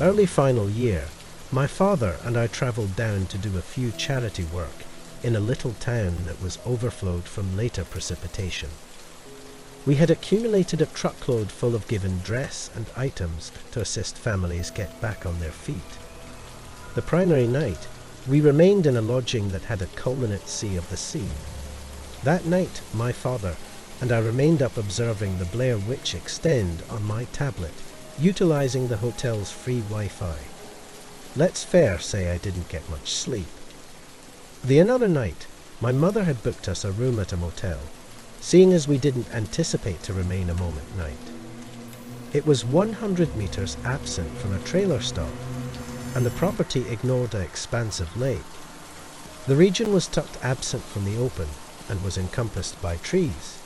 Early final year, my father and I travelled down to do a few charity work in a little town that was overflowed from later precipitation. We had accumulated a truckload full of given dress and items to assist families get back on their feet. The primary night, we remained in a lodging that had a culminate sea of the sea. That night, my father and I remained up observing the Blair Witch extend on my tablet, utilizing the hotel's free Wi-Fi. Let's fair say I didn't get much sleep. The another night, my mother had booked us a room at a motel, seeing as we didn't anticipate to remain a moment night. It was 100 meters absent from a trailer stop, and the property ignored an expansive lake. The region was tucked absent from the open and was encompassed by trees.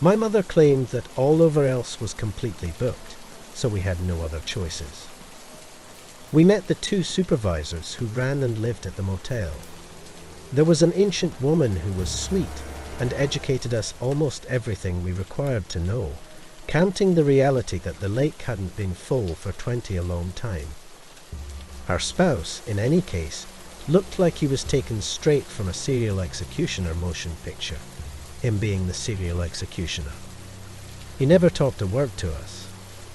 My mother claimed that all over else was completely booked, so we had no other choices. We met the two supervisors who ran and lived at the motel. There was an ancient woman who was sweet and educated us almost everything we required to know, counting the reality that the lake hadn't been full for 20 a long time. Our spouse, in any case, looked like he was taken straight from a serial executioner motion picture, him being the serial executioner. He never talked a word to us.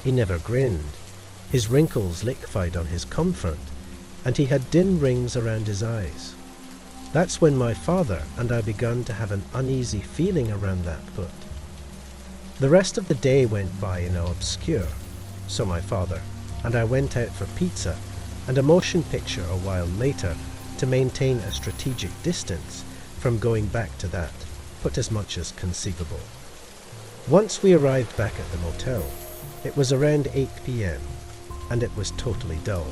He never grinned. His wrinkles liquefied on his comfort, and he had dim rings around his eyes. That's when my father and I began to have an uneasy feeling around that foot. The rest of the day went by in obscure, so my father and I went out for pizza and a motion picture a while later to maintain a strategic distance from going back to that, put as much as conceivable. Once we arrived back at the motel, it was around 8 p.m, and it was totally dull.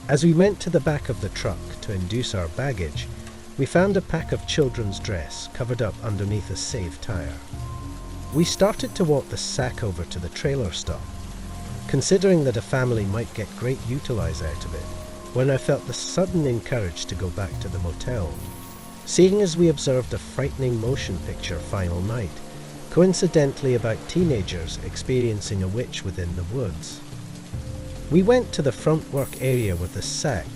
As we went to the back of the truck to induce our baggage, we found a pack of children's dress covered up underneath a save tire. We started to walk the sack over to the trailer stop, considering that a family might get great utilize out of it, when I felt the sudden courage to go back to the motel, seeing as we observed a frightening motion picture final night, coincidentally about teenagers experiencing a witch within the woods. We went to the front work area with the sack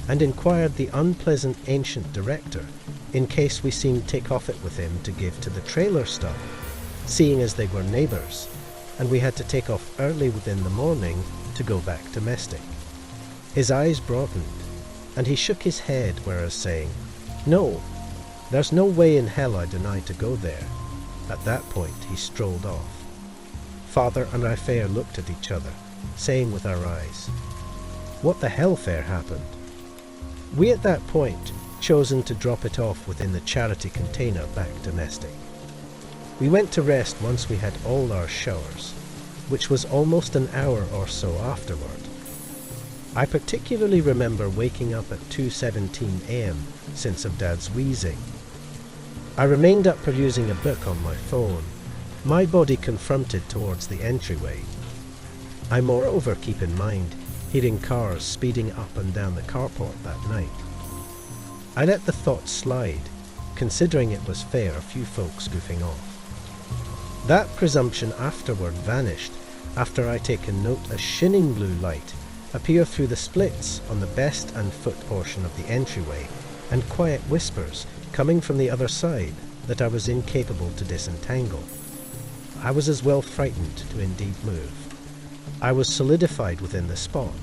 and inquired the unpleasant ancient director in case we seemed take off it with him to give to the trailer stop, seeing as they were neighbours, and we had to take off early within the morning to go back domestic. His eyes broadened, and he shook his head, whereas saying, "No, there's no way in hell I deny to go there." At that point he strolled off. Father and I fair looked at each other, saying with our eyes, "What the hell fair happened?" We at that point chosen to drop it off within the charity container back domestic. We went to rest once we had all our showers, which was almost an hour or so afterward. I particularly remember waking up at 2:17 a.m. since of Dad's wheezing. I remained up perusing a book on my phone, my body confronted towards the entryway. I moreover keep in mind hearing cars speeding up and down the carport that night. I let the thought slide, considering it was fair a few folks goofing off. That presumption afterward vanished after I taken note a shinning blue light appear through the splits on the best and foot portion of the entryway, and quiet whispers coming from the other side that I was incapable to disentangle. I was as well frightened to indeed move. I was solidified within the spot.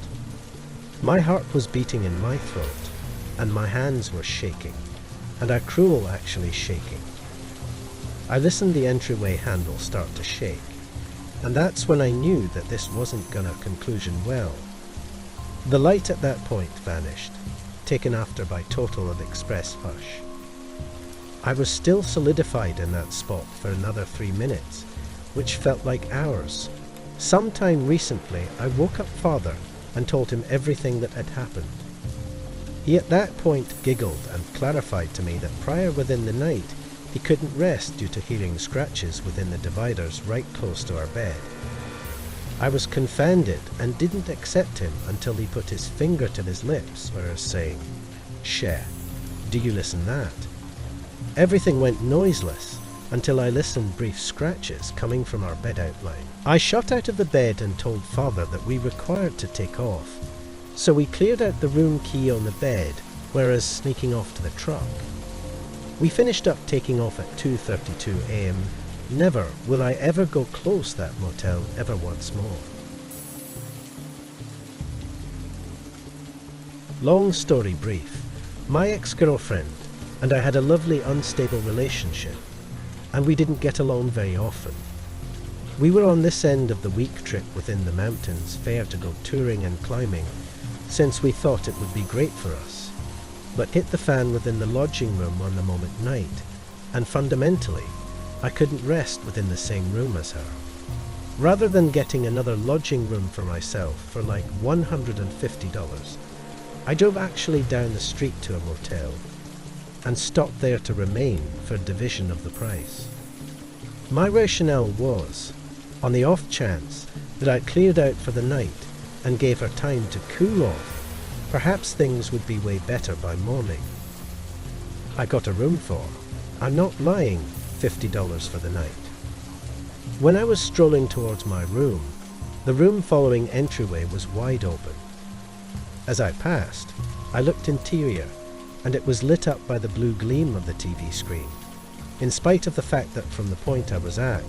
My heart was beating in my throat, and my hands were shaking, and our cruel actually shaking. I listened the entryway handle start to shake, and that's when I knew that this wasn't gonna conclusion well. The light at that point vanished, taken after by total and express hush. I was still solidified in that spot for another 3 minutes, which felt like hours. Sometime recently I woke up Father and told him everything that had happened. He at that point giggled and clarified to me that prior within the night he couldn't rest due to hearing scratches within the dividers right close to our bed. I was confounded and didn't accept him until he put his finger to his lips, whereas saying, "Shit, do you listen that?" Everything went noiseless, until I listened brief scratches coming from our bed outline. I shot out of the bed and told Father that we required to take off, so we cleared out the room key on the bed, whereas sneaking off to the truck. We finished up taking off at 2:32 a.m. Never will I ever go close that motel ever once more. Long story brief, my ex-girlfriend and I had a lovely unstable relationship, and we didn't get along very often. We were on this end of the week trip within the mountains, fair to go touring and climbing, since we thought it would be great for us, but hit the fan within the lodging room on the moment night, and fundamentally, I couldn't rest within the same room as her. Rather than getting another lodging room for myself for like $150, I drove actually down the street to a motel and stopped there to remain for division of the price. My rationale was, on the off chance that I cleared out for the night and gave her time to cool off, perhaps things would be way better by morning. I got a room for, I'm not lying, $50 for the night. When I was strolling towards my room, the room following entryway was wide open. As I passed, I looked interior, and it was lit up by the blue gleam of the TV screen, in spite of the fact that from the point I was at,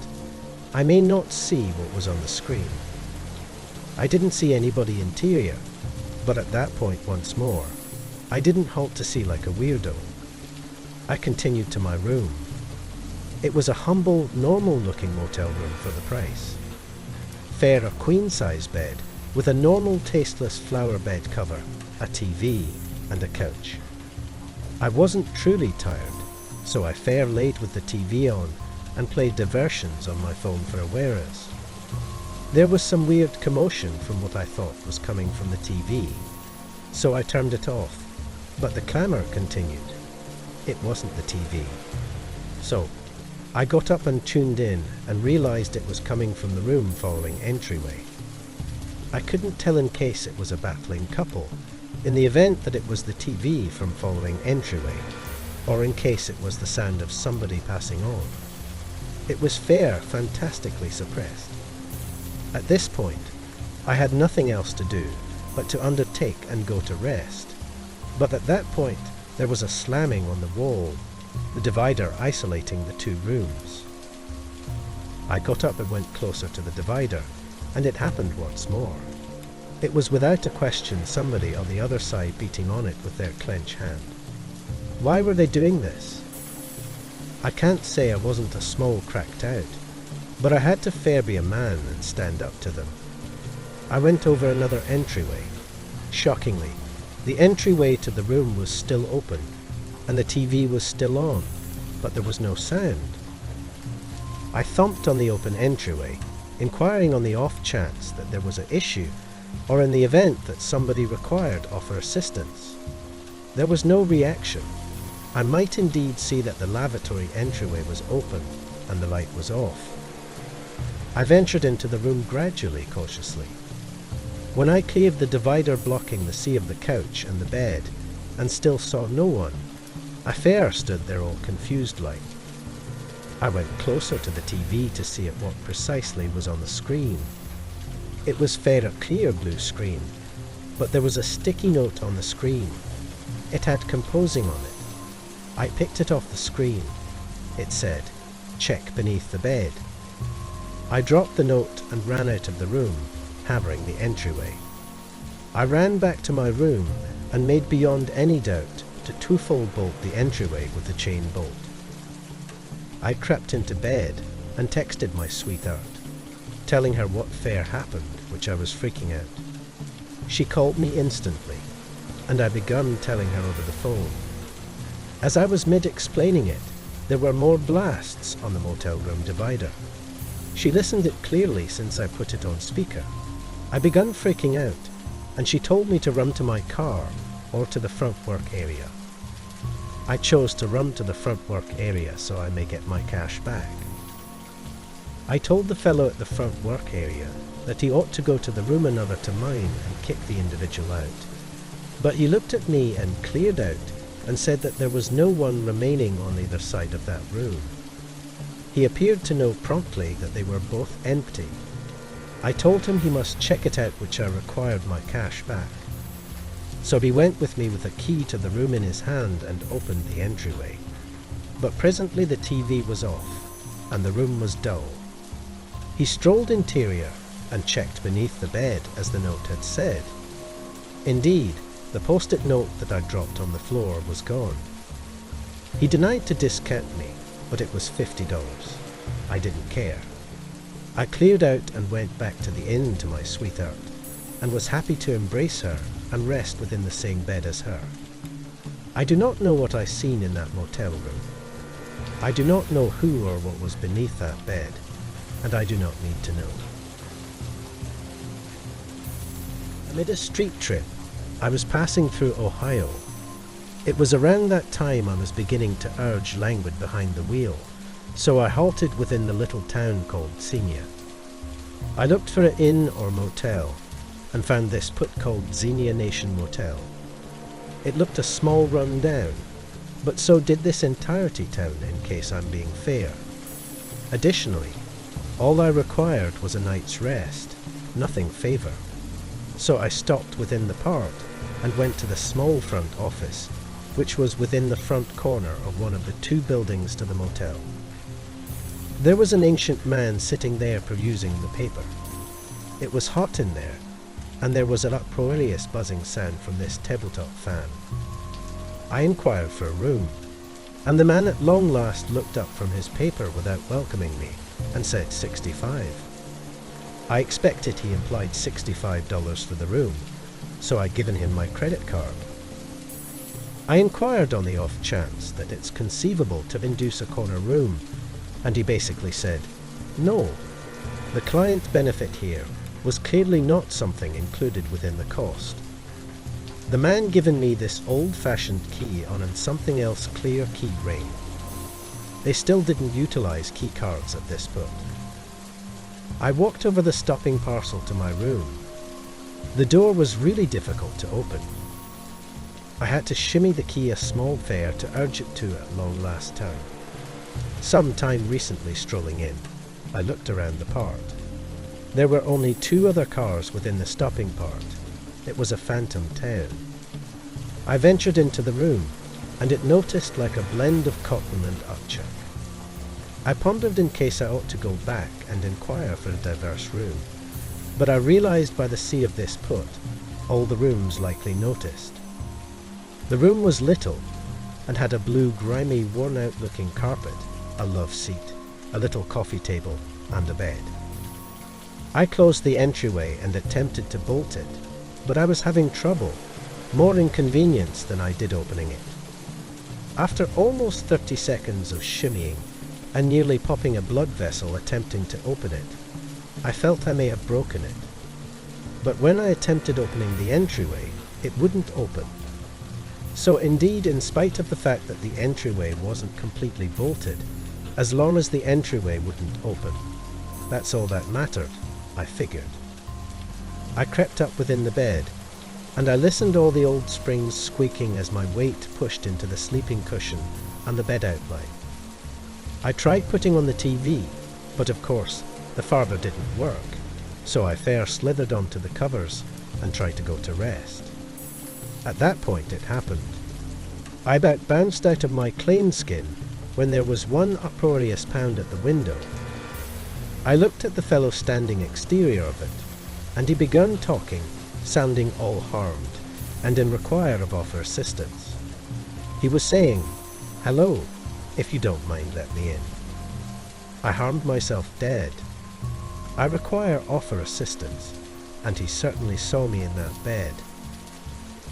I may not see what was on the screen. I didn't see anybody interior, but at that point once more, I didn't halt to see like a weirdo. I continued to my room. It was a humble, normal-looking motel room for the price. Fair a queen-size bed with a normal tasteless flower bed cover, a TV, and a couch. I wasn't truly tired, so I fair laid with the TV on and played diversions on my phone for a wearers. There was some weird commotion from what I thought was coming from the TV, so I turned it off, but the clamour continued. It wasn't the TV. So, I got up and tuned in and realised it was coming from the room following entryway. I couldn't tell in case it was a battling couple, in the event that it was the TV from following entryway, or in case it was the sound of somebody passing on. It was fair, fantastically suppressed. At this point, I had nothing else to do but to undertake and go to rest. But at that point, there was a slamming on the wall, the divider isolating the two rooms. I got up and went closer to the divider, and it happened once more. It was without a question somebody on the other side beating on it with their clenched hand. Why were they doing this? I can't say I wasn't a small cracked out, but I had to fair be a man and stand up to them. I went over another entryway. Shockingly, the entryway to the room was still open, and the TV was still on, but there was no sound. I thumped on the open entryway, inquiring on the off chance that there was an issue, or in the event that somebody required offer assistance. There was no reaction. I might indeed see that the lavatory entryway was open and the light was off. I ventured into the room gradually, cautiously. When I cleared the divider blocking the sea of the couch and the bed, and still saw no one, I fair stood there all confused like. I went closer to the TV to see at what precisely was on the screen. It was fair a clear blue screen, but there was a sticky note on the screen. It had composing on it. I picked it off the screen. It said, "Check beneath the bed." I dropped the note and ran out of the room, hammering the entryway. I ran back to my room and made beyond any doubt to two-fold bolt the entryway with the chain bolt. I crept into bed and texted my sweetheart, telling her what fair happened, which I was freaking out. She called me instantly, and I begun telling her over the phone. As I was mid-explaining it, there were more blasts on the motel room divider. She listened it clearly since I put it on speaker. I begun freaking out, and she told me to run to my car or to the front work area. I chose to run to the front work area so I may get my cash back. I told the fellow at the front work area that he ought to go to the room another to mine and kick the individual out. But he looked at me and cleared out and said that there was no one remaining on either side of that room. He appeared to know promptly that they were both empty. I told him he must check it out, which I required my cash back. So he went with me with a key to the room in his hand and opened the entryway. But presently the TV was off, and the room was dull. He strolled interior and checked beneath the bed, as the note had said. Indeed, the post-it note that I dropped on the floor was gone. He denied to discount me, but it was $50. I didn't care. I cleared out and went back to the inn to my sweetheart, and was happy to embrace her and rest within the same bed as her. I do not know what I seen in that motel room. I do not know who or what was beneath that bed, and I do not need to know. Amid a street trip, I was passing through Ohio. It was around that time I was beginning to urge languid behind the wheel, so I halted within the little town called Xenia. I looked for an inn or motel, and found this put called Xenia Nation Motel. It looked a small run down, but so did this entirety town, in case I'm being fair. Additionally, all I required was a night's rest, nothing favour. So I stopped within the park and went to the small front office, which was within the front corner of one of the two buildings to the motel. There was an ancient man sitting there perusing the paper. It was hot in there, and there was an uproarious buzzing sound from this tabletop fan. I inquired for a room, and the man at long last looked up from his paper without welcoming me and said $65. I expected he implied $65 for the room, so I'd given him my credit card. I inquired on the off chance that it's conceivable to induce a corner room, and he basically said, no. The client benefit here was clearly not something included within the cost. The man given me this old-fashioned key on a something else clear key ring. They still didn't utilize key cards at this point. I walked over the stopping parcel to my room. The door was really difficult to open. I had to shimmy the key a small fare to urge it to at long last turn. Some time recently strolling in, I looked around the part. There were only 2 other cars within the stopping part. It was a phantom town. I ventured into the room, and it noticed like a blend of cotton and upchuck. I pondered in case I ought to go back and inquire for a diverse room, but I realized by the sea of this put, all the rooms likely noticed. The room was little, and had a blue, grimy, worn-out looking carpet, a love seat, a little coffee table, and a bed. I closed the entryway and attempted to bolt it, but I was having trouble, more inconvenience than I did opening it. After almost 30 seconds of shimmying, and nearly popping a blood vessel attempting to open it, I felt I may have broken it. But when I attempted opening the entryway, it wouldn't open. So indeed, in spite of the fact that the entryway wasn't completely bolted, as long as the entryway wouldn't open, that's all that mattered, I figured. I crept up within the bed, and I listened all the old springs squeaking as my weight pushed into the sleeping cushion and the bed outline. I tried putting on the TV, but of course, the farther didn't work, so I fair slithered onto the covers and tried to go to rest. At that point it happened. I about bounced out of my claim skin when there was one uproarious pound at the window. I looked at the fellow standing exterior of it, and he begun talking, sounding all harmed, and in require of offer assistance. He was saying, "Hello, if you don't mind let me in. I harmed myself dead. I require offer assistance," and he certainly saw me in that bed.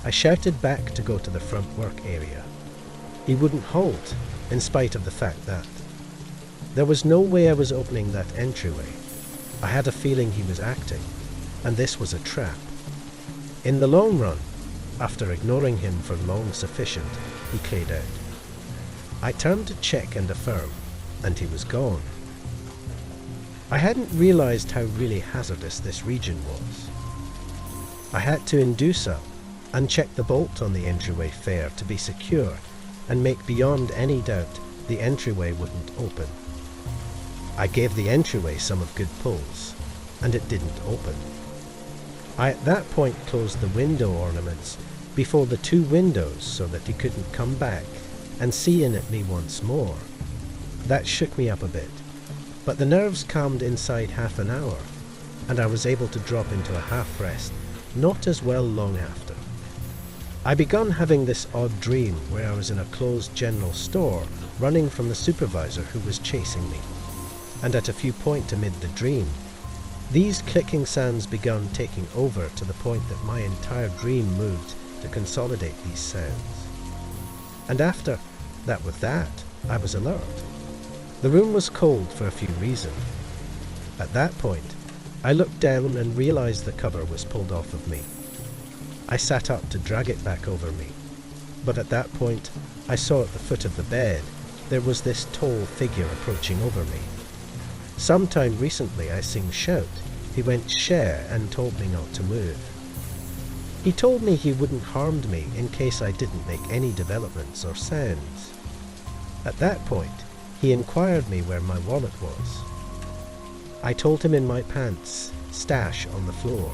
I shouted back to go to the front work area. He wouldn't halt, in spite of the fact that there was no way I was opening that entryway. I had a feeling he was acting, and this was a trap. In the long run, after ignoring him for long sufficient, he cleared out. I turned to check and affirm, and he was gone. I hadn't realized how really hazardous this region was. I had to induce up and check the bolt on the entryway fair to be secure and make beyond any doubt the entryway wouldn't open. I gave the entryway some of good pulls, and it didn't open. I at that point closed the window ornaments before the 2 windows so that he couldn't come back and see in at me once more. That shook me up a bit, but the nerves calmed inside half an hour, and I was able to drop into a half rest, not as well long after. I began having this odd dream where I was in a closed general store running from the supervisor who was chasing me, and at a few points amid the dream, these clicking sounds began taking over to the point that my entire dream moved to consolidate these sounds. And after that with that, I was alert. The room was cold for a few reasons. At that point, I looked down and realized the cover was pulled off of me. I sat up to drag it back over me, but at that point, I saw at the foot of the bed there was this tall figure approaching over me. Sometime recently I seen shout. He went share and told me not to move. He told me he wouldn't harm me in case I didn't make any developments or sounds. At that point, he inquired me where my wallet was. I told him in my pants, stash on the floor.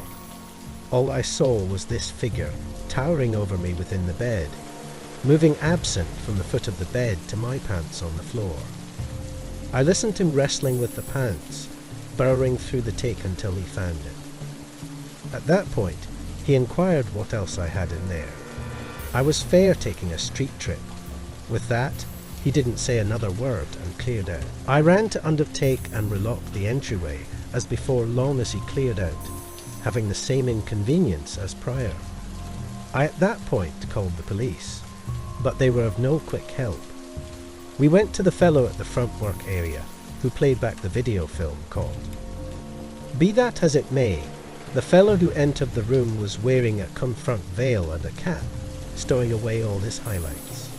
All I saw was this figure towering over me within the bed, moving absent from the foot of the bed to my pants on the floor. I listened to him wrestling with the pants, burrowing through the take until he found it. At that point, he inquired what else I had in there. I was fair taking a street trip. With that, he didn't say another word and cleared out. I ran to undertake and relock the entryway as before long as he cleared out, having the same inconvenience as prior. I at that point called the police, but they were of no quick help. We went to the fellow at the front work area, who played back the video film called. Be that as it may, the fellow who entered the room was wearing a confront veil and a cap, stowing away all his highlights.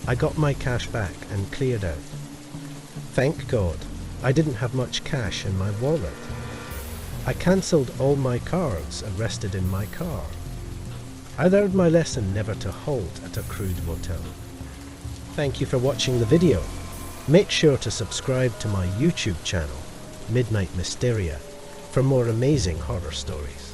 I got my cash back and cleared out. Thank God, I didn't have much cash in my wallet. I cancelled all my cards and rested in my car. I learned my lesson never to halt at a crude motel. Thank you for watching the video. Make sure to subscribe to my YouTube channel, Midnight Mysteria, for more amazing horror stories.